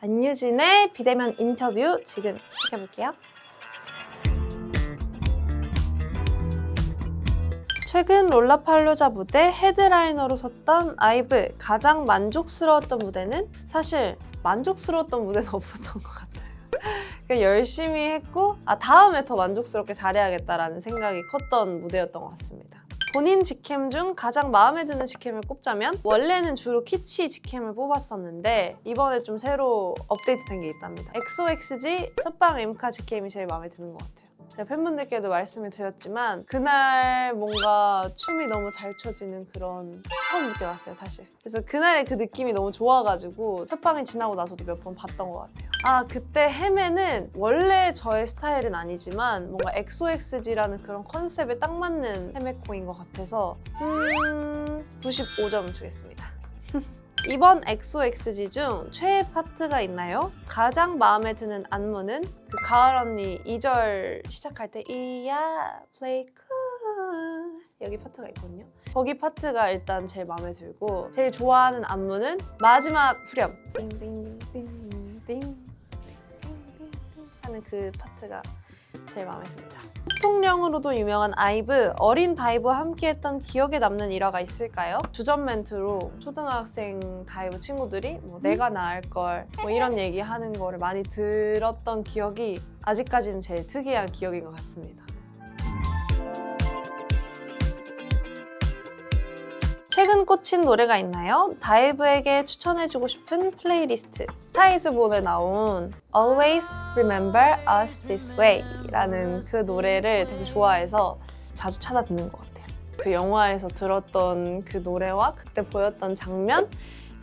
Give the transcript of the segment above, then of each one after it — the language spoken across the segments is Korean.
안유진의 비대면 인터뷰 지금 시작해볼게요. 최근 롤라팔로자 무대 헤드라이너로 섰던 아이브. 가장 만족스러웠던 무대는? 사실 만족스러웠던 무대는 없었던 것 같아요. 그냥 열심히 했고 다음에 더 만족스럽게 잘해야겠다라는 생각이 컸던 무대였던 것 같습니다. 본인 직캠 중 가장 마음에 드는 직캠을 꼽자면 원래는 주로 키치 직캠을 뽑았었는데 이번에 좀 새로 업데이트된 게 있답니다. XOXG 첫방 엠카 직캠이 제일 마음에 드는 것 같아요. 제가 팬분들께도 말씀을 드렸지만 그날 뭔가 춤이 너무 잘 춰지는 그런 처음 느껴봤어요, 사실. 그래서 그날의 그 느낌이 너무 좋아가지고 첫방이 지나고 나서도 몇 번 봤던 것 같아요. 그때 헤매는 원래 저의 스타일은 아니지만 뭔가 XOXG라는 그런 컨셉에 딱 맞는 헤매코인 것 같아서 95점 주겠습니다. 이번 XOXG 중 최애 파트가 있나요? 가장 마음에 드는 안무는 그 가을 언니 2절 시작할 때 이야 play cool 여기 파트가 있거든요. 거기 파트가 일단 제일 마음에 들고 제일 좋아하는 안무는 마지막 후렴 띵띵띵띵띵 하는 그 파트가 제일 마음에 듭니다. 소통령으로도 유명한 아이브, 어린 다이브와 함께했던 기억에 남는 일화가 있을까요? 주전 멘트로 초등학생 다이브 친구들이 내가 나을걸 이런 얘기하는 거를 많이 들었던 기억이 아직까지는 제일 특이한 기억인 것 같습니다. 최근 꽂힌 노래가 있나요? 다이브에게 추천해주고 싶은 플레이리스트. 스타이즈본에 나온 Always Remember Us This Way 라는 그 노래를 되게 좋아해서 자주 찾아 듣는 것 같아요. 그 영화에서 들었던 그 노래와 그때 보였던 장면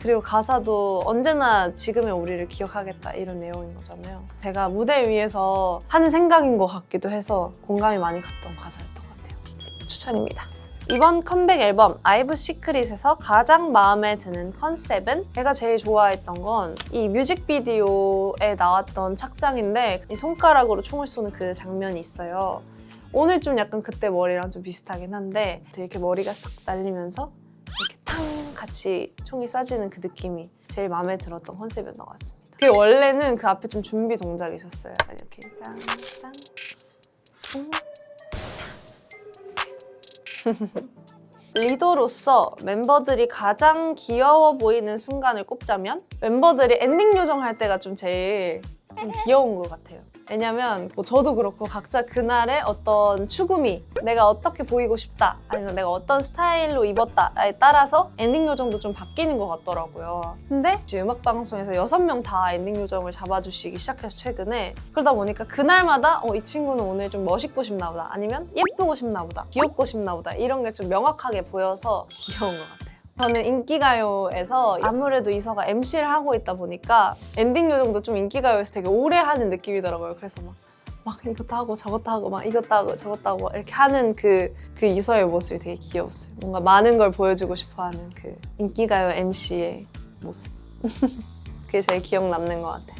그리고 가사도 언제나 지금의 우리를 기억하겠다 이런 내용인 거잖아요. 제가 무대 위에서 하는 생각인 것 같기도 해서 공감이 많이 갔던 가사였던 것 같아요. 추천입니다. 이번 컴백 앨범 아이브 시크릿에서 가장 마음에 드는 컨셉은? 제가 제일 좋아했던 건 이 뮤직비디오에 나왔던 착장인데 이 손가락으로 총을 쏘는 그 장면이 있어요. 오늘 좀 약간 그때 머리랑 좀 비슷하긴 한데 이렇게 머리가 싹 날리면서 이렇게 탕 같이 총이 쏴지는 그 느낌이 제일 마음에 들었던 컨셉이었던 것 같습니다. 그 원래는 그 앞에 좀 준비 동작이 있었어요. 이렇게 땅땅 리더로서 멤버들이 가장 귀여워 보이는 순간을 꼽자면 멤버들이 엔딩 요정할 때가 좀 제일 좀 귀여운 것 같아요. 왜냐면 저도 그렇고 각자 그날의 어떤 추구미 내가 어떻게 보이고 싶다 아니면 내가 어떤 스타일로 입었다에 따라서 엔딩 요정도 좀 바뀌는 것 같더라고요. 근데 이제 음악방송에서 6명 다 엔딩 요정을 잡아주시기 시작해서 최근에 그러다 보니까 그날마다 이 친구는 오늘 좀 멋있고 싶나 보다 아니면 예쁘고 싶나 보다 귀엽고 싶나 보다 이런 게 좀 명확하게 보여서 귀여운 것 같아요. 저는 인기가요에서 아무래도 이서가 MC를 하고 있다 보니까 엔딩 요정도 좀 인기가요에서 되게 오래 하는 느낌이더라고요. 그래서 막 이것도 하고 저것도 하고 막 이것도 하고 저것도 하고 이렇게 하는 그 이서의 모습이 되게 귀여웠어요. 뭔가 많은 걸 보여주고 싶어하는 그 인기가요 MC의 모습. 그게 제일 기억 남는 것 같아요.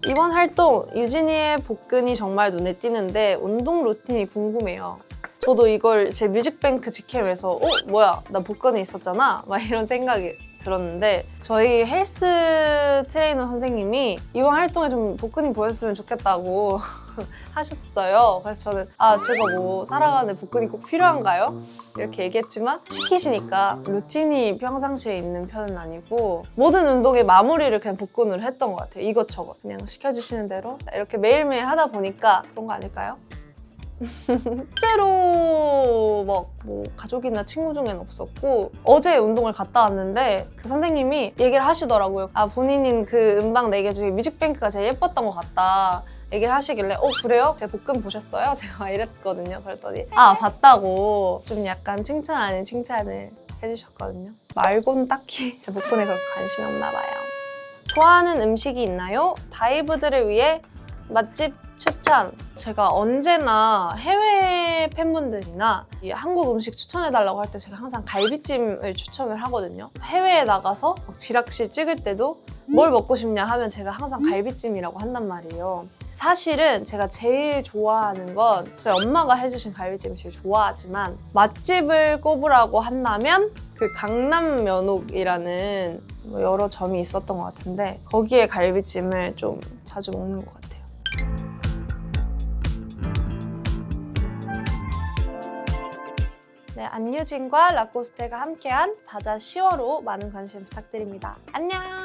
이번 활동 유진이의 복근이 정말 눈에 띄는데 운동 루틴이 궁금해요. 저도 이걸 제 뮤직뱅크 직캠에서 뭐야 나 복근이 있었잖아 막 이런 생각이 들었는데 저희 헬스 트레이너 선생님이 이번 활동에 좀 복근이 보였으면 좋겠다고 하셨어요. 그래서 저는 제가 뭐 살아가는 복근이 꼭 필요한가요? 이렇게 얘기했지만 시키시니까 루틴이 평상시에 있는 편은 아니고 모든 운동의 마무리를 그냥 복근으로 했던 것 같아요. 이것저것 그냥 시켜주시는 대로 이렇게 매일매일 하다 보니까 그런 거 아닐까요? 실제로 뭐 가족이나 친구 중에는 없었고 어제 운동을 갔다 왔는데 그 선생님이 얘기를 하시더라고요. 본인인 그 음방 4개 중에 뮤직뱅크가 제일 예뻤던 것 같다 얘기를 하시길래 그래요? 제 복근 보셨어요? 제가 이랬거든요. 그랬더니 봤다고 좀 약간 칭찬 아닌 칭찬을 해주셨거든요. 말곤 딱히 제 복근에 그렇게 관심이 없나 봐요. 좋아하는 음식이 있나요? 다이브들을 위해 맛집 추천! 제가 언제나 해외 팬분들이나 한국 음식 추천해달라고 할 때 제가 항상 갈비찜을 추천을 하거든요. 해외에 나가서 지락실 찍을 때도 뭘 먹고 싶냐 하면 제가 항상 갈비찜이라고 한단 말이에요. 사실은 제가 제일 좋아하는 건 저희 엄마가 해주신 갈비찜을 제일 좋아하지만 맛집을 꼽으라고 한다면 그 강남 면옥이라는 뭐 여러 점이 있었던 것 같은데 거기에 갈비찜을 좀 자주 먹는 것 같아요. 네, 안유진과 라코스테가 함께한 바자 10월호 많은 관심 부탁드립니다. 안녕!